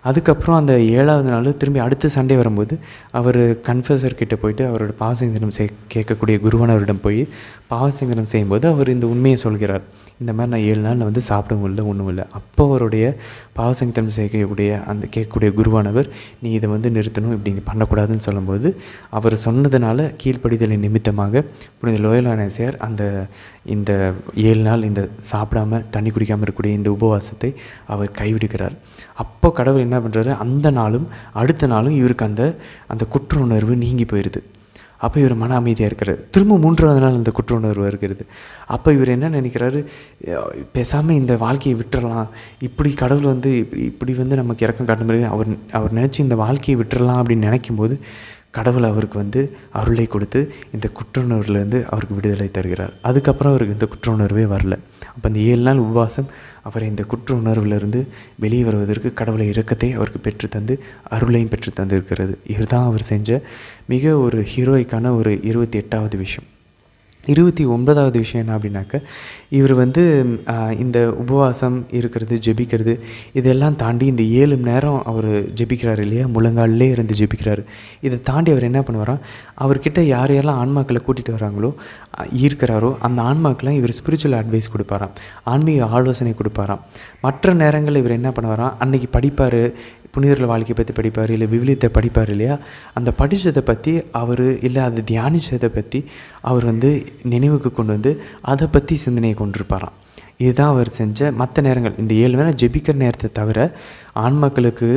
அதுக்கப்புறம் அந்த 7வது நாள் திரும்பி அடுத்த சண்டே வரும்போது அவர் கன்ஃபஸர்கிட்ட போயிட்டு அவரோட பாவசங்கீதனம் கேட்கக்கூடிய குருவானவரிடம் போய் பாவசங்கீதனம் செய்யும்போது அவர் இந்த உண்மையை சொல்கிறார். இந்த மாதிரி நான் 7 நாளில் வந்து சாப்பிடவும் இல்லை ஒன்றும் இல்லை. அப்போ அவருடைய பாவசங்கீதனம் செய்யக்கூடிய அந்த கேட்கக்கூடிய குருவானவர், நீ இதை வந்து நிறுத்தணும், இப்படி பண்ணக்கூடாதுன்னு சொல்லும்போது அவர் சொன்னதுனால கீழ்ப்படிதலின் நிமித்தமாக புனித லோயோலா இனாசியார் இந்த 7 நாள் இந்த சாப்பிடாமல் தண்ணி குடிக்காமல் இருக்கக்கூடிய இந்த உபவாசத்தை அவர் கைவிடுகிறார். அப்போ கடவுள் என்ன பண்ணுறாரு, அந்த நாளும் அடுத்த நாளும் இவருக்கு அந்த குற்ற உணர்வு நீங்கி போயிடுது. அப்போ இவர் மன அமைதியாக இருக்கிறார். திரும்ப 3வது நாள் அந்த குற்ற உணர்வு இருக்கிறது. அப்போ இவர் என்ன நினைக்கிறாரு, பேசாமல் இந்த வாழ்க்கையை விட்டுறலாம், இப்படி கடவுள் வந்து இப்படி வந்து நமக்கு இறக்கம் காட்ட முடியாது, அவர் நினச்சி இந்த வாழ்க்கையை விட்டுறலாம் அப்படின்னு நினைக்கும்போது கடவுள் அவருக்கு வந்து அருளை கொடுத்து இந்த குற்றுணர்வுலேருந்து அவருக்கு விடுதலை தருகிறார். அதுக்கப்புறம் அவருக்கு இந்த குற்றுணர்வே வரல. அப்போ அந்த 7 நாள் உபவாசம் அவரை இந்த குற்ற உணர்வுலேருந்து வெளியே வருவதற்கு கடவுளை இரக்கத்தை அவருக்கு பெற்றுத்தந்து அருளையும் பெற்று தந்திருக்கிறது. இதுதான் அவர் செஞ்ச மிக ஒரு ஹீரோய்க்கான ஒரு 28வது விஷயம். 29வது விஷயம் என்ன அப்படின்னாக்க, இவர் வந்து இந்த உபவாசம் இருக்கிறது, ஜெபிக்கிறது, இதெல்லாம் தாண்டி இந்த 7 நேரம் அவர் ஜெபிக்கிறார் இல்லையா, முழங்காலிலே இருந்து ஜெபிக்கிறாரு. இதை தாண்டி அவர் என்ன பண்ணுவாராம், அவர்கிட்ட யாரெல்லாம் ஆன்மாக்களை கூட்டிகிட்டு வராங்களோ ஈர்க்கிறாரோ அந்த ஆன்மாக்கெல்லாம் இவர் ஸ்பிரிச்சுவல் அட்வைஸ் கொடுப்பாராம், ஆன்மீக ஆலோசனை கொடுப்பாராம். மற்ற நேரங்களில் இவர் என்ன பண்ணுவாராம், அன்றைக்கி படிப்பார், புனிதர்கள் வாழ்க்கையை பற்றி படிப்பார், இல்லை விவிலியத்தை படிப்பார் இல்லையா, அந்த படித்ததை பற்றி அவர் இல்லை அதை தியானித்ததை பற்றி அவர் வந்து நினைவுக்கு கொண்டு வந்து அதை பற்றி சிந்தனையை கொண்டிருப்பாராம். இதுதான் அவர் செஞ்ச மற்ற நேரங்கள். இந்த 7 வேளை ஜெபிக்கிற நேரத்தை தவிர ஆன்மாக்களுக்கு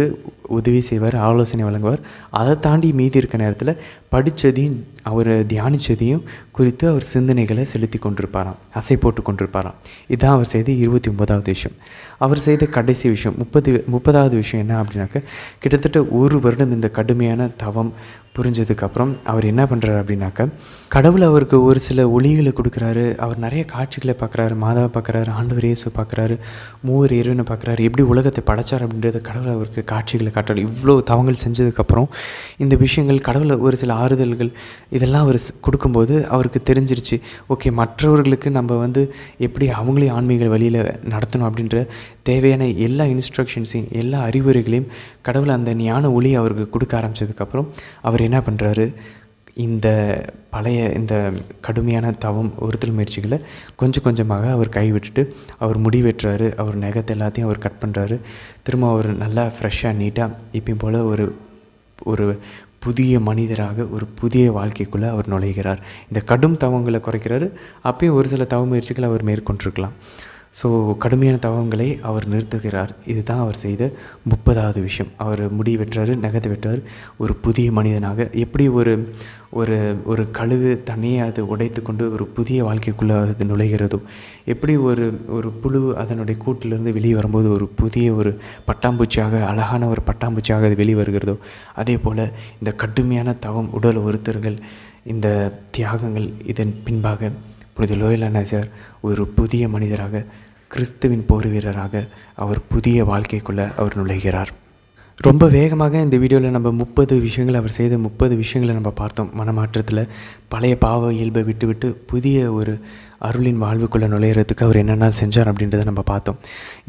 உதவி செய்வார், ஆலோசனை வழங்குவார். அதை தாண்டி மீதி இருக்க நேரத்தில் படித்ததையும் அவர் தியானித்ததையும் குறித்து அவர் சிந்தனைகளை செலுத்தி கொண்டிருப்பாராம், அசை போட்டு கொண்டிருப்பாராம். இதுதான் அவர் செய்த 29வது விஷயம். அவர் செய்த கடைசி விஷயம் 30வது விஷயம் என்ன அப்படின்னாக்க, கிட்டத்தட்ட 1 வருடம் இந்த கடுமையான தவம் புரிஞ்சதுக்கப்புறம் அவர் என்ன பண்ணுறாரு அப்படின்னாக்க, கடவுள் அவருக்கு ஒரு சில ஒளிகளை கொடுக்குறாரு. அவர் நிறைய காட்சிகளை பார்க்குறாரு, மாதாவை பார்க்குறாரு, ஆண்டவர் இயேசு பார்க்குறாரு, மூவர் இறைவனை பார்க்குறாரு, எப்படி உலகத்தை படைச்சார் அப்படின்றத கடவுள் அவருக்கு காட்சிகளை காட்டுறாரு. இவ்வளோ தவங்கள் செஞ்சதுக்கப்புறம் இந்த விஷயங்கள் கடவுளை ஒரு சில ஆறுதல்கள் இதெல்லாம் அவர் கொடுக்கும்போது அவருக்கு தெரிஞ்சிருச்சு, ஓகே மற்றவர்களுக்கு நம்ம எப்படி அவங்களையும் ஆன்மீக வழியில் நடத்தணும் அப்படின்ற தேவையான எல்லா இன்ஸ்ட்ரக்ஷன்ஸையும் எல்லா அறிவுரைகளையும் கடவுள் அந்த ஞான ஒளி அவருக்கு கொடுக்க ஆரம்பித்ததுக்கப்புறம் அவர் என்ன பண்ணுறாரு, இந்த கடுமையான தவம் ஒருத்தல் முயற்சிகளை கொஞ்சம் கொஞ்சமாக அவர் கைவிட்டுட்டு அவர் முடிவெட்டுறாரு. அவர் நகத்தை எல்லாத்தையும் அவர் கட் பண்ணுறாரு. திரும்ப அவர் நல்லா ஃப்ரெஷ்ஷாக நீட்டாக இப்பயும் போல் ஒரு புதிய மனிதராக ஒரு புதிய வாழ்க்கைக்குள்ளே அவர் நுழைகிறார். இந்த கடும் தவங்களை குறைக்கிறாரு. அப்பயும் ஒரு சில தவ முயற்சிகளை அவர் மேற்கொண்டிருக்கலாம். ஸோ கடுமையான தவங்களை அவர் நிறுத்துகிறார். இதுதான் அவர் செய்த 30வது விஷயம். அவர் முடி வெட்டுறாரு, நகத்தை வெட்டுறாரு. ஒரு புதிய மனிதனாக எப்படி ஒரு கழுகு தண்ணியை அது உடைத்து கொண்டு ஒரு புதிய வாழ்க்கைக்குள்ளே அது நுழைகிறதோ, எப்படி ஒரு புழு அதனுடைய கூட்டிலிருந்து வெளியே வரும்போது ஒரு புதிய ஒரு பட்டாம்பூச்சியாக அழகான ஒரு பட்டாம்பூச்சியாக அது வெளியே வருகிறதோ, அதே போல் இந்த கடுமையான தவம், உடல் ஒருத்தர்கள், இந்த தியாகங்கள் இதன் பின்பாக புனித லோயல் இனாசியார் ஒரு புதிய மனிதராக, கிறிஸ்துவின் போர் வீரராக அவர் புதிய வாழ்க்கைக்குள்ளே அவர் நுழைகிறார். ரொம்ப வேகமாக இந்த வீடியோவில் நம்ம 30 விஷயங்கள், அவர் செய்த 30 விஷயங்களை நம்ம பார்த்தோம். மனமாற்றத்தில் பழைய பாவ இயல்பை விட்டு புதிய ஒரு அருளின் வாழ்வுக்குள்ளே நுழையிறதுக்கு அவர் என்னென்ன செஞ்சார் அப்படின்றத நம்ம பார்த்தோம்.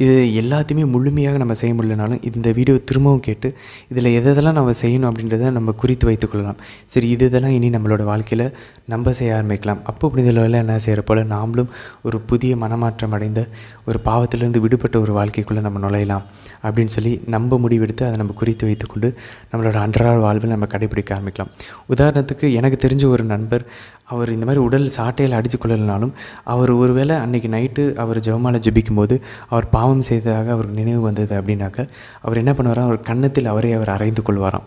இது எல்லாத்தையுமே முழுமையாக நம்ம செய்ய முடியலனாலும் இந்த வீடியோ திரும்பவும் கேட்டு இதில் எதெல்லாம் நம்ம செய்யணும் அப்படின்றத நம்ம குறித்து வைத்துக்கொள்ளலாம். சரி, இதெல்லாம் இனி நம்மளோட வாழ்க்கையில் நம்ம செய்ய ஆரம்பிக்கலாம். அப்போ புனித லோயல் என்ன செய்கிற போல் நாமளும் ஒரு புதிய மனமாற்றம் அடைந்த ஒரு பாவத்திலிருந்து விடுபட்ட ஒரு வாழ்க்கைக்குள்ளே நம்ம நுழையலாம் அப்படின்னு சொல்லி நம்ம முடிவெடுத்து அதை நம்ம குறித்து வைத்துக்கொண்டு நம்மளோட அன்றாட வாழ்வில் நம்ம கடைபிடிக்க ஆரம்பிக்கலாம். உதாரணத்துக்கு எனக்கு தெரிஞ்ச ஒரு நண்பர், அவர் இந்த மாதிரி உடல் சாட்டையில் அடித்து கொள்ளலைனாலும் அவர் ஒருவேளை அன்றைக்கி நைட்டு அவர் ஜெபமாலை ஜெபிக்கும்போது அவர் பாவம் செய்ததாக அவருக்கு நினைவு வந்தது அப்படின்னாக்க அவர் என்ன பண்ணுவாராம், அவர் கன்னத்தில் அவர் அரைந்து கொள்வாராம்,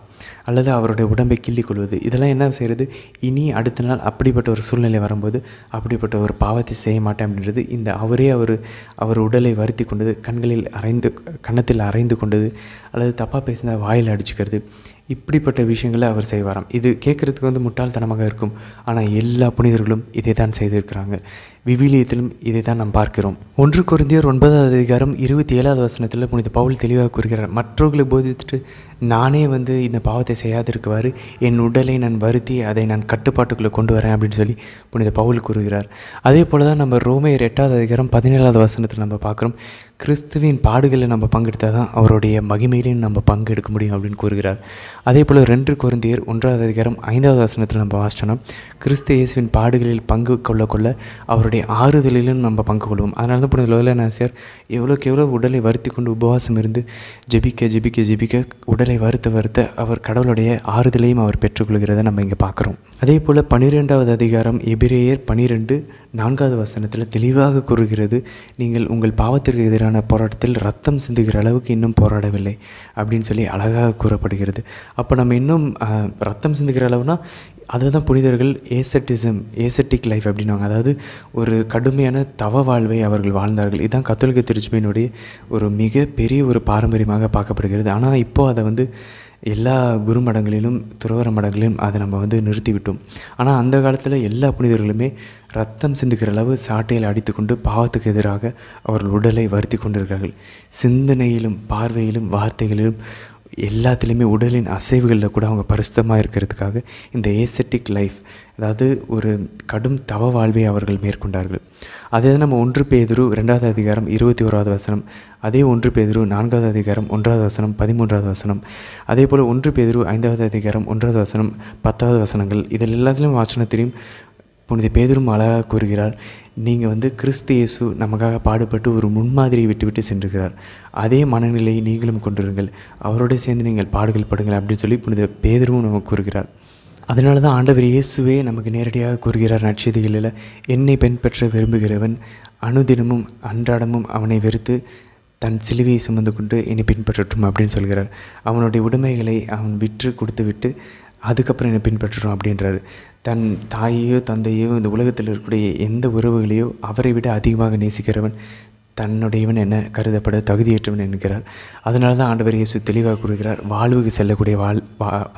அல்லது அவருடைய உடம்பை கிள்ளி கொள்வது. இதெல்லாம் என்ன செய்கிறது, இனி அடுத்த நாள் அப்படிப்பட்ட ஒரு சூழ்நிலை வரும்போது அப்படிப்பட்ட ஒரு பாவத்தை செய்ய மாட்டேன் அப்படின்றது இந்த அவர் உடலை வருத்தி கொண்டது, கன்னத்தில் அரைந்து கொண்டது, அல்லது தப்பாக பேசினா வாயில் அடிச்சுக்கிறது, இப்படிப்பட்ட விஷயங்களை அவர் செய்வாராம். இது கேட்குறதுக்கு முட்டாள்தனமாக இருக்கும். ஆனால் எல்லா புனிதர்களும் இதை தான் செய்திருக்கிறாங்க. விவிலியத்திலும் இதை தான் நாம் பார்க்கிறோம். 1 கொரிந்தியர் 9வது அதிகாரம் 27வது வசனத்தில் புனித பவுல் தெளிவாக கூறுகிறார், மற்றவர்களை போதித்துட்டு நானே இந்த பாவத்தை செய்யாதிருக்குவார், என் உடலை நான் வருத்தி அதை நான் கட்டுப்பாட்டுக்குள்ளே கொண்டு வரேன் அப்படின்னு சொல்லி புனித பவுல் கூறுகிறார். அதே போல் தான் நம்ம ரோமையர் 8வது அதிகாரம் 17வது வசனத்தில் நம்ம பார்க்குறோம், கிறிஸ்துவின் பாடுகளில் நம்ம பங்கெடுத்தால் தான் அவருடைய மகிமையிலையும் நம்ம பங்கெடுக்க முடியும் அப்படின்னு கூறுகிறார். அதே போல் 2 கொரிந்தியர் 1வது அதிகாரம் 5வது வசனத்தில் நம்ம வாசிச்சோன்னா, கிறிஸ்து இயேசுவின் பாடுகளில் பங்கு கொள்ள அவருடைய ஆறுதலிலும் நம்ம பங்கு கொள்வோம். அதனால தான் புனித லோயல் இனாசியார் எவ்வளோ உடலை வருத்தி கொண்டு உபவாசம் இருந்து ஜெபிக்க உடலை வருத்த அவர் கடவுளுடைய ஆறுதலையும் அவர் பெற்றுக்கொள்கிறத நம்ம இங்கே பார்க்குறோம். அதே போல் 12வது அதிகாரம் எபிரேயர் 12:4வது வசனத்தில் தெளிவாக கூறுகிறது, நீங்கள் உங்கள் பாவத்திற்கு எதிரான போராட்டத்தில் ரத்தம் சிந்துகிற அளவுக்கு இன்னும் போராடவில்லை அப்படின்னு சொல்லி அழகாக கூறப்படுகிறது. அப்போ நம்ம இன்னும் ரத்தம் சிந்துகிற அளவுனா அதுதான் புனிதர்கள் ஏசெட்டிக் லைஃப் அப்படின்வாங்க. அதாவது ஒரு கடுமையான தவ வாழ்வை அவர்கள் வாழ்ந்தார்கள். இதுதான் கத்தோலிக்க திருச்சபையினுடைய ஒரு மிக பெரிய ஒரு பாரம்பரியமாக பார்க்கப்படுகிறது. ஆனால் இப்போது அதை எல்லா குரு மடங்களிலும் துறவர மடங்களிலும் அதை நம்ம நிறுத்திவிட்டோம். ஆனால் அந்த காலத்தில் எல்லா புனிதர்களுமே ரத்தம் சிந்துகிற அளவு சாட்டையில் அடித்து கொண்டு பாவத்துக்கு எதிராக அவர்கள் உடலை வருத்தி கொண்டிருக்கிறார்கள். சிந்தனையிலும் பார்வையிலும் வார்த்தைகளிலும் எல்லாத்துலேயுமே உடலின் அசைவுகளில் கூட அவங்க பரிசுத்தமாக இருக்கிறதுக்காக இந்த ஏசெட்டிக் லைஃப், அதாவது ஒரு கடும் தவ வாழ்வை அவர்கள் மேற்கொண்டார்கள். அதே நம்ம 1 பேதுரு 2வது அதிகாரம் 21வது வசனம், அதே 1 பேதுரு 4வது அதிகாரம் 1வது வசனம் 13வது வசனம், அதே போல் 1 பேதுரு 5வது அதிகாரம் 1வது வசனம் 10வது வசனங்கள், இதில் எல்லாத்துலேயும் வாசனத்திலையும் புனித பேதுரும் அழகாக கூறுகிறார், நீங்கள் கிறிஸ்து இயேசு நமக்காக பாடுபட்டு ஒரு முன்மாதிரியை விட்டு சென்றுகிறார், அதே மனநிலையை நீங்களும் கொண்டிருங்கள், அவரோடு சேர்ந்து நீங்கள் பாடுகள் படுங்கள் அப்படின்னு சொல்லி புனித பேதுருவும் நமக்கு கூறுகிறார். அதனால தான் ஆண்டவர் இயேசுவே நமக்கு நேரடியாக கூறுகிறார் நற்செய்திகளில், என்னை பின்பற்ற விரும்புகிறவன் அனுதினமும் அன்றாடமும் அவனை வெறுத்து தன் சிலுவையை சுமந்து கொண்டு என்னை பின்பற்றட்டும் அப்படின்னு சொல்கிறார். அவனுடைய உடைமைகளை அவன் விற்று கொடுத்து விட்டு அதுக்கப்புறம் என்னை பின்பற்றட்டும் அப்படின்றாரு. தன் தாயையோ தந்தையோ இந்த உலகத்தில் இருக்கக்கூடிய எந்த உறவுகளையோ அவரை விட அதிகமாக நேசிக்கிறவன் தன்னுடையவன் என கருதப்பட தகுதியற்றவன் என்கிறார். அதனால தான் ஆண்டவர் இயேசு தெளிவாக கூறுகிறார், வாழ்வுக்கு செல்லக்கூடிய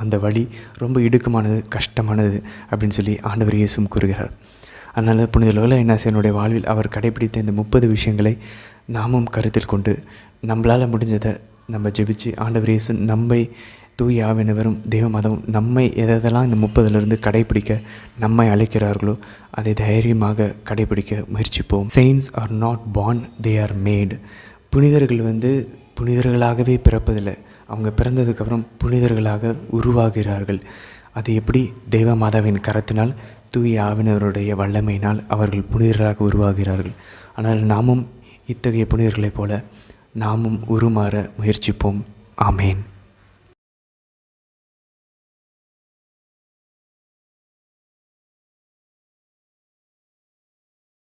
அந்த வழி ரொம்ப இடுக்கமானது, கஷ்டமானது அப்படின்னு சொல்லி ஆண்டவர் இயேசுவும் கூறுகிறார். அதனால் புனித லோயோலா இன்னாசியாருடைய வாழ்வில் அவர் கடைபிடித்த இந்த 30 விஷயங்களை நாமும் கருத்தில் கொண்டு நம்மளால் முடிஞ்சதை நம்ம ஜெபிச்சு ஆண்டவர் இயேசு நம்மை தூய ஆவியானவரும் தெய்வ மதமும் நம்மை எதெல்லாம் இந்த 30லிருந்து கடைபிடிக்க நம்மை அழைக்கிறார்களோ அதை தைரியமாக கடைபிடிக்க முயற்சிப்போம். Saints are not born, they are made. புனிதர்கள் புனிதர்களாகவே பிறப்பதில்லை, அவங்க பிறந்ததுக்கப்புறம் புனிதர்களாக உருவாகிறார்கள். அது எப்படி? தெய்வ மாதாவின் கரத்தினால் தூய ஆவியானவருடைய வல்லமையினால் அவர்கள் புனிதர்களாக உருவாகிறார்கள். ஆனால் நாமும் இத்தகைய புனிதர்களைப் போல நாமும் உருமாற முயற்சிப்போம். ஆமேன்.